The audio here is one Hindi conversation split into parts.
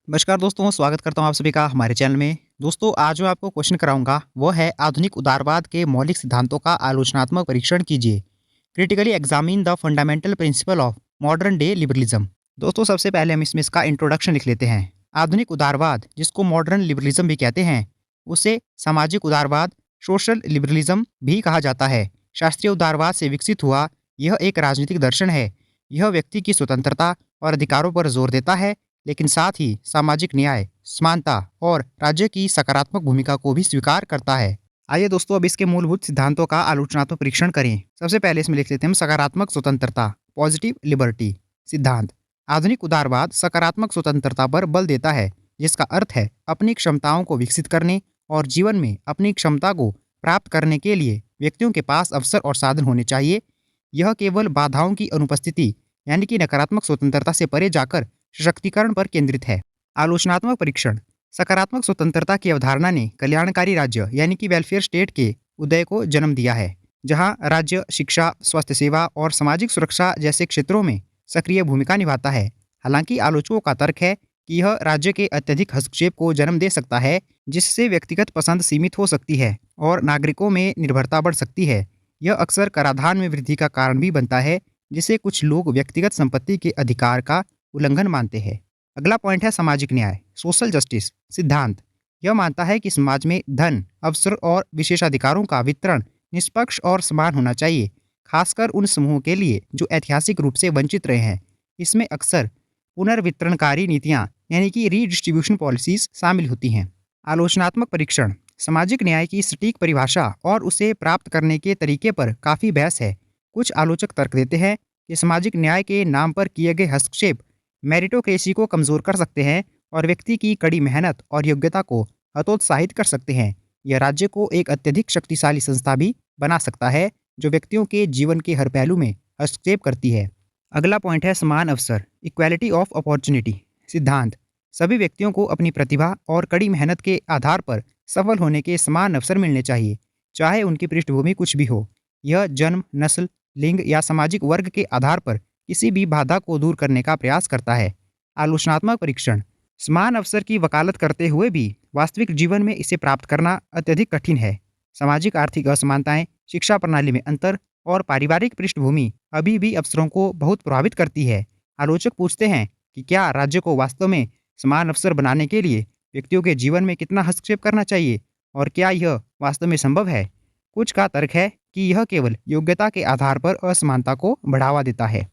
नमस्कार दोस्तों, स्वागत करता हूँ आप सभी का हमारे चैनल में। दोस्तों, आज मैं आपको क्वेश्चन कराऊंगा वो है आधुनिक उदारवाद के मौलिक सिद्धांतों का आलोचनात्मक परीक्षण कीजिए। Critically examine the fundamental principle of modern day liberalism. दोस्तों, सबसे पहले हम इसमें इसका इंट्रोडक्शन लिख लेते हैं। आधुनिक उदारवाद, जिसको मॉडर्न लिबरलिज्म भी कहते हैं, उसे सामाजिक उदारवाद, सोशल लिबरलिज्म भी कहा जाता है। शास्त्रीय उदारवाद से विकसित हुआ यह एक राजनीतिक दर्शन है। यह व्यक्ति की स्वतंत्रता और अधिकारों पर जोर देता है, लेकिन साथ ही सामाजिक न्याय, समानता और राज्य की सकारात्मक भूमिका को भी स्वीकार करता है। आइए दोस्तों, अब इसके मूलभूत सिद्धांतों का आलोचनात्मक परीक्षण करें। सबसे पहले इसमें लिख लेते हैं हम सकारात्मक स्वतंत्रता, पॉजिटिव लिबर्टी सिद्धांत। आधुनिक उदारवाद सकारात्मक स्वतंत्रता पर बल देता है, जिसका अर्थ है अपनी क्षमताओं को विकसित करने और जीवन में अपनी क्षमता को प्राप्त करने के लिए व्यक्तियों के पास अवसर और साधन होने चाहिए। यह केवल बाधाओं की अनुपस्थिति यानी कि नकारात्मक स्वतंत्रता से परे जाकर सशक्तिकरण पर केंद्रित है। आलोचनात्मक परीक्षण। सकारात्मक स्वतंत्रता की अवधारणा ने कल्याणकारी राज्य यानी कि वेलफेयर स्टेट के उदय को जन्म दिया है, जहां राज्य शिक्षा, स्वास्थ्य सेवा और सामाजिक सुरक्षा जैसे क्षेत्रों में सक्रिय भूमिका निभाता है। हालांकि आलोचकों का तर्क है कि यह राज्य के अत्यधिक हस्तक्षेप को जन्म दे सकता है, जिससे व्यक्तिगत पसंद सीमित हो सकती है और नागरिकों में निर्भरता बढ़ सकती है। यह अक्सर कराधान में वृद्धि का कारण भी बनता है, जिसे कुछ लोग व्यक्तिगत संपत्ति के अधिकार का उल्लंघन मानते हैं। अगला पॉइंट है सामाजिक न्याय, सोशल जस्टिस सिद्धांत। यह मानता है कि समाज में धन, अवसर और विशेषाधिकारों का वितरण निष्पक्ष और समान होना चाहिए, खासकर उन समूहों के लिए जो ऐतिहासिक रूप से वंचित रहे हैं। इसमें अक्सर पुनर्वितरणकारी नीतियां यानी कि रीडिस्ट्रीब्यूशन पॉलिसीज शामिल होती हैं। आलोचनात्मक परीक्षण। सामाजिक न्याय की सटीक परिभाषा और उसे प्राप्त करने के तरीके पर काफ़ी बहस है। कुछ आलोचक तर्क देते हैं कि सामाजिक न्याय के नाम पर किए गए हस्तक्षेप मेरिटोक्रेसी को कमजोर कर सकते हैं और व्यक्ति की कड़ी मेहनत और योग्यता को हतोत्साहित कर सकते हैं। यह राज्य को एक अत्यधिक शक्तिशाली संस्था भी बना सकता है, जो व्यक्तियों के जीवन के हर पहलू में हस्तक्षेप करती है। अगला पॉइंट है समान अवसर, इक्वालिटी ऑफ अपॉर्चुनिटी सिद्धांत। सभी व्यक्तियों को अपनी प्रतिभा और कड़ी मेहनत के आधार पर सफल होने के समान अवसर मिलने चाहिए, चाहे उनकी पृष्ठभूमि कुछ भी हो। यह जन्म, नस्ल, लिंग या सामाजिक वर्ग के आधार पर किसी भी बाधा को दूर करने का प्रयास करता है। आलोचनात्मक परीक्षण। समान अवसर की वकालत करते हुए भी वास्तविक जीवन में इसे प्राप्त करना अत्यधिक कठिन है। सामाजिक आर्थिक असमानताएं, शिक्षा प्रणाली में अंतर और पारिवारिक पृष्ठभूमि अभी भी अवसरों को बहुत प्रभावित करती है। आलोचक पूछते हैं कि क्या राज्य को वास्तव में समान अवसर बनाने के लिए व्यक्तियों के जीवन में कितना हस्तक्षेप करना चाहिए और क्या यह वास्तव में संभव है। कुछ का तर्क है कि यह केवल योग्यता के आधार पर असमानता को बढ़ावा देता है।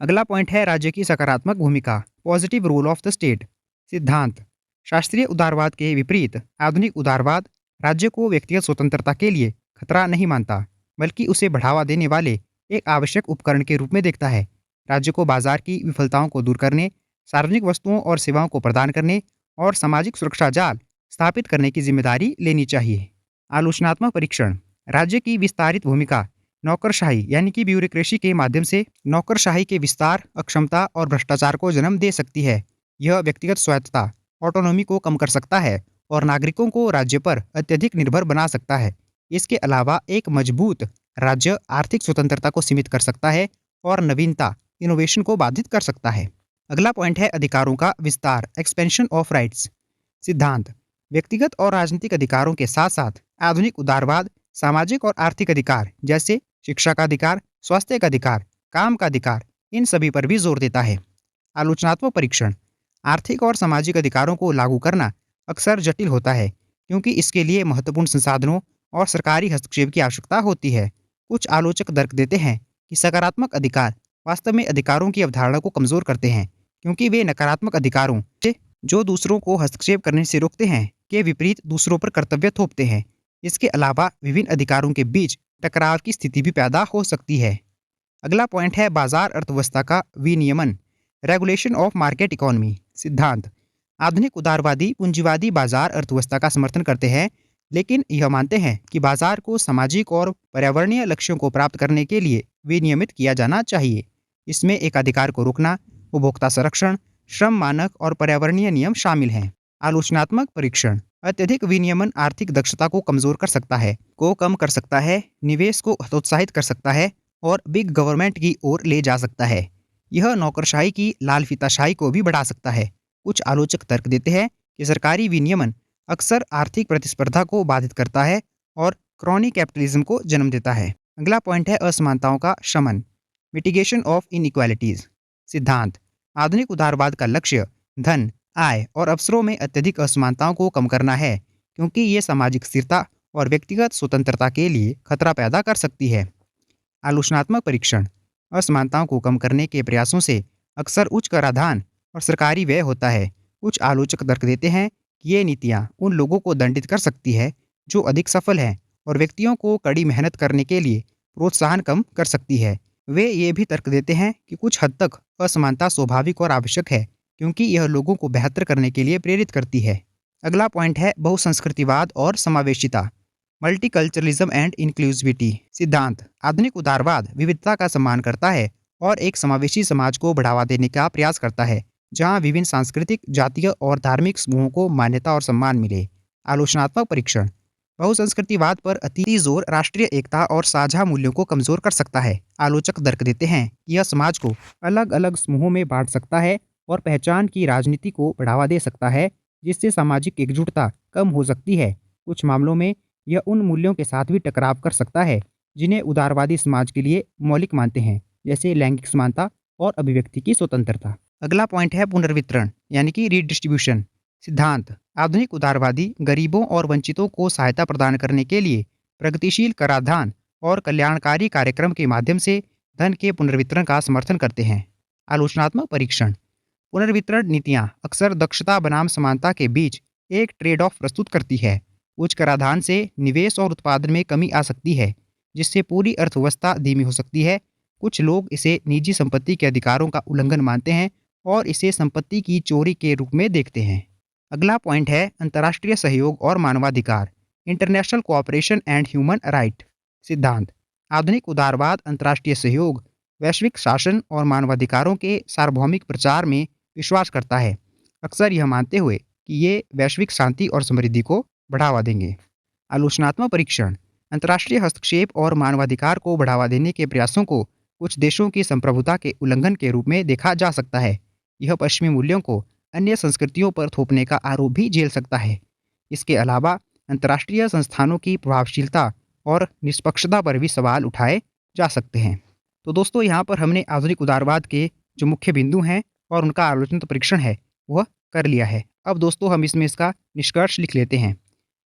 अगला पॉइंट है राज्य की सकारात्मक भूमिका, positive role of the state सिद्धांत। शास्त्रीय उदारवाद के विपरीत आधुनिक उदारवाद राज्य को व्यक्तिगत स्वतंत्रता के लिए खतरा नहीं मानता, बल्कि उसे बढ़ावा देने वाले एक आवश्यक उपकरण के रूप में देखता है। राज्य को बाजार की विफलताओं को दूर करने, सार्वजनिक वस्तुओं और सेवाओं को प्रदान करने और सामाजिक सुरक्षा जाल स्थापित करने की जिम्मेदारी लेनी चाहिए। आलोचनात्मक परीक्षण। राज्य की विस्तारित भूमिका नौकरशाही यानी कि ब्यूरोक्रेसी के माध्यम से नौकरशाही के विस्तार, अक्षमता और भ्रष्टाचार को जन्म दे सकती है। यह व्यक्तिगत स्वायत्तता, ऑटोनॉमी को कम कर सकता है और नागरिकों को राज्य पर अत्यधिक निर्भर बना सकता है। इसके अलावा एक मजबूत राज्य आर्थिक स्वतंत्रता को सीमित कर सकता है और नवीनता, इनोवेशन को बाधित कर सकता है। अगला पॉइंट है अधिकारों का विस्तार, एक्सपेंशन ऑफ राइट्स सिद्धांत। व्यक्तिगत और राजनीतिक अधिकारों के साथ साथ आधुनिक उदारवाद सामाजिक और आर्थिक अधिकार जैसे शिक्षा का अधिकार, स्वास्थ्य का अधिकार, काम का अधिकार, इन सभी पर भी जोर देता है। आलोचनात्मक परीक्षण। आर्थिक और सामाजिक अधिकारों को लागू करना अक्सर जटिल होता है, क्योंकि इसके लिए महत्वपूर्ण संसाधनों और सरकारी हस्तक्षेप की आवश्यकता होती है। कुछ आलोचक तर्क देते हैं कि सकारात्मक अधिकार वास्तव में अधिकारों की अवधारणा को कमजोर करते हैं, क्योंकि वे नकारात्मक अधिकारों से जो दूसरों को हस्तक्षेप करने से रोकते हैं के विपरीत दूसरों पर कर्तव्य थोपते हैं। इसके अलावा विभिन्न अधिकारों के बीच टकराव की स्थिति भी पैदा हो सकती है। अगला पॉइंट है बाजार अर्थव्यवस्था का विनियमन, रेगुलेशन ऑफ मार्केट इकोनॉमी सिद्धांत। आधुनिक उदारवादी पूंजीवादी बाजार अर्थव्यवस्था का समर्थन करते हैं, लेकिन यह मानते हैं कि बाजार को सामाजिक और पर्यावरणीय लक्ष्यों को प्राप्त करने के लिए विनियमित किया जाना चाहिए। इसमें एकाधिकार को रोकना, उपभोक्ता संरक्षण, श्रम मानक और पर्यावरणीय नियम शामिल हैं। आलोचनात्मक परीक्षण। अत्यधिक विनियमन आर्थिक दक्षता को कमजोर कर सकता है, कम कर सकता है, निवेश को हतोत्साहित कर सकता है और बिग गवर्नमेंट की ओर ले जा सकता है। यह नौकरशाही की लाल फीताशाही को भी बढ़ा सकता है। कुछ आलोचक तर्क देते हैं कि सरकारी विनियमन अक्सर आर्थिक प्रतिस्पर्धा को बाधित करता है और क्रॉनी कैपिटलिज्म को जन्म देता है। अगला पॉइंट है असमानताओं का शमन, मिटिगेशन ऑफ इनइक्वालिटीज। सिद्धांत, आधुनिक उदारवाद का लक्ष्य धन, आय और अवसरों में अत्यधिक असमानताओं को कम करना है, क्योंकि ये सामाजिक स्थिरता और व्यक्तिगत स्वतंत्रता के लिए खतरा पैदा कर सकती है। आलोचनात्मक परीक्षण, असमानताओं को कम करने के प्रयासों से अक्सर उच्च कराधान और सरकारी व्यय होता है। कुछ आलोचक तर्क देते हैं कि ये नीतियाँ उन लोगों को दंडित कर सकती है जो अधिक सफल हैं और व्यक्तियों को कड़ी मेहनत करने के लिए प्रोत्साहन कम कर सकती है। वे ये भी तर्क देते हैं कि कुछ हद तक असमानता स्वाभाविक और आवश्यक है, क्योंकि यह लोगों को बेहतर करने के लिए प्रेरित करती है। अगला पॉइंट है बहुसंस्कृतिवाद और समावेशिता, मल्टीकल्चरलिज्म एंड इंक्लूसिविटी। सिद्धांत, आधुनिक उदारवाद विविधता का सम्मान करता है और एक समावेशी समाज को बढ़ावा देने का प्रयास करता है, जहां विभिन्न सांस्कृतिक, जातीय और धार्मिक समूहों को मान्यता और सम्मान मिले। आलोचनात्मक परीक्षण, बहुसंस्कृतिवाद पर अति जोर राष्ट्रीय एकता और साझा मूल्यों को कमजोर कर सकता है। आलोचक तर्क देते हैं कि यह समाज को अलग अलग समूहों में बांट सकता है और पहचान की राजनीति को बढ़ावा दे सकता है, जिससे सामाजिक एकजुटता कम हो सकती है। कुछ मामलों में यह उन मूल्यों के साथ भी टकराव कर सकता है जिन्हें उदारवादी समाज के लिए मौलिक मानते हैं, जैसे लैंगिक समानता और अभिव्यक्ति की स्वतंत्रता। अगला पॉइंट है पुनर्वितरण यानी कि रीडिस्ट्रीब्यूशन। सिद्धांत, आधुनिक उदारवादी गरीबों और वंचितों को सहायता प्रदान करने के लिए प्रगतिशील कराधान और कल्याणकारी कार्यक्रम के माध्यम से धन के पुनर्वितरण का समर्थन करते हैं। आलोचनात्मक परीक्षण, पुनर्वितरण नीतियां अक्सर दक्षता बनाम समानता के बीच एक ट्रेड ऑफ प्रस्तुत करती है। उच्च कराधान से निवेश और उत्पादन में कमी आ सकती है, जिससे पूरी अर्थव्यवस्था धीमी हो सकती है। कुछ लोग इसे निजी संपत्ति के अधिकारों का उल्लंघन मानते हैं और इसे संपत्ति की चोरी के रूप में देखते हैं। अगला पॉइंट है अंतर्राष्ट्रीय सहयोग और मानवाधिकार, international cooperation and human right. सिद्धांत, आधुनिक उदारवाद अंतर्राष्ट्रीय सहयोग, वैश्विक शासन और मानवाधिकारों के सार्वभौमिक प्रचार में विश्वास करता है, अक्सर यह मानते हुए कि ये वैश्विक शांति और समृद्धि को बढ़ावा देंगे। आलोचनात्मक परीक्षण, अंतर्राष्ट्रीय हस्तक्षेप और मानवाधिकार को बढ़ावा देने के प्रयासों को कुछ देशों की संप्रभुता के उल्लंघन के रूप में देखा जा सकता है। यह पश्चिमी मूल्यों को अन्य संस्कृतियों पर थोपने का आरोप भी झेल सकता है। इसके अलावा अंतर्राष्ट्रीय संस्थानों की प्रभावशीलता और निष्पक्षता पर भी सवाल उठाए जा सकते हैं। तो दोस्तों, यहाँ पर हमने आधुनिक उदारवाद के जो मुख्य बिंदु हैं और उनका आलोचनात्मक परीक्षण है वह कर लिया है। अब दोस्तों, हम इसमें इसका निष्कर्ष लिख लेते हैं।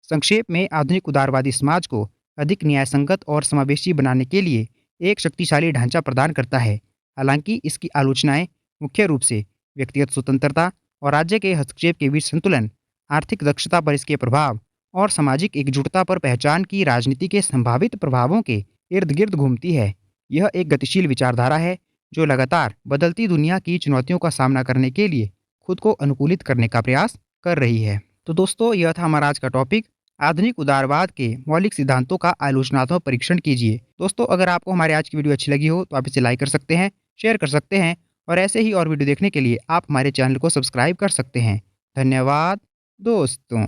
संक्षेप में, आधुनिक उदारवादी समाज को अधिक न्यायसंगत और समावेशी बनाने के लिए एक शक्तिशाली ढांचा प्रदान करता है। हालांकि इसकी आलोचनाएं मुख्य रूप से व्यक्तिगत स्वतंत्रता और राज्य के हस्तक्षेप के बीच संतुलन, आर्थिक दक्षता पर इसके प्रभाव और सामाजिक एकजुटता पर पहचान की राजनीति के संभावित प्रभावों के इर्द गिर्द घूमती है। यह एक गतिशील विचारधारा है जो लगातार बदलती दुनिया की चुनौतियों का सामना करने के लिए खुद को अनुकूलित करने का प्रयास कर रही है। तो दोस्तों, यह था हमारा आज का टॉपिक, आधुनिक उदारवाद के मौलिक सिद्धांतों का आलोचनात्मक परीक्षण कीजिए। दोस्तों, अगर आपको हमारे आज की वीडियो अच्छी लगी हो तो आप इसे लाइक कर सकते हैं, शेयर कर सकते हैं और ऐसे ही और वीडियो देखने के लिए आप हमारे चैनल को सब्सक्राइब कर सकते हैं। धन्यवाद दोस्तों।